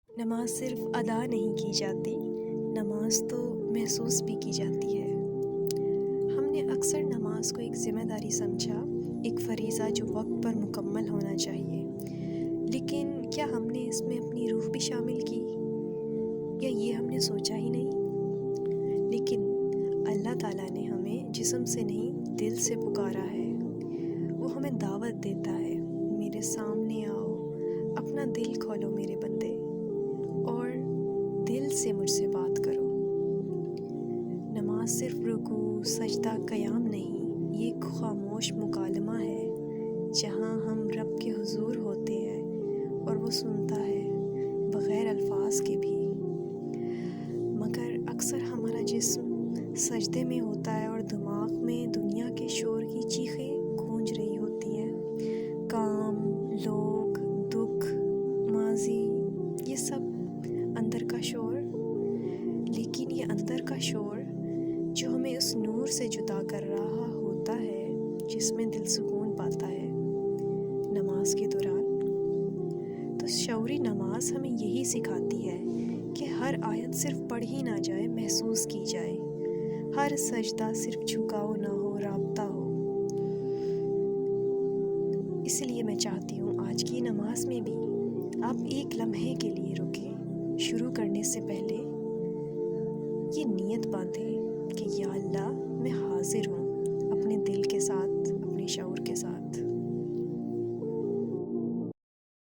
نماز صرف ادا نہیں کی جاتی، نماز تو محسوس بھی کی جاتی ہے۔ ہم نے اکثر نماز کو ایک ذمہ داری سمجھا، ایک فریضہ جو وقت پر مکمل ہونا چاہیے، لیکن کیا ہم نے اس میں اپنی روح بھی شامل کی، یا یہ ہم نے سوچا ہی نہیں؟ لیکن اللہ تعالیٰ نے ہمیں جسم سے نہیں دل سے پکارا ہے۔ وہ ہمیں دعوت دیتا ہے، میرے سامنے آؤ، اپنا دل کھولو میرے بندے، اور دل سے مجھ سے بات کرو۔ نماز صرف رکوع، سجدہ، قیام نہیں، یہ ایک خاموش مکالمہ ہے جہاں ہم رب کے حضور ہوتے ہیں اور وہ سنتا ہے، بغیر الفاظ کے بھی۔ مگر اکثر ہمارا جسم سجدے میں ہوتا ہے اور دماغ میں دنیا کے شور کی چیخیں گونج رہی ہوتی ہیں، کام، لوگ، دکھ، ماضی، یہ سب اندر کا شور۔ لیکن یہ اندر کا شور جو ہمیں اس نور سے جدا کر رہا ہوتا ہے جس میں دل سکون پاتا ہے نماز کے دوران۔ تو شعوری نماز ہمیں یہی سکھاتی ہے کہ ہر آیت صرف پڑھی نہ جائے، محسوس کی جائے، ہر سجدہ صرف جھکاؤ نہ ہو، رابطہ ہو۔ اس لیے میں چاہتی ہوں آج کی نماز میں بھی آپ ایک لمحے کے لیے رکیں، شروع کرنے سے پہلے یہ نیت باندھیں کہ یا اللہ، میں حاضر ہوں اپنے دل کے ساتھ، اپنے شعور کے ساتھ۔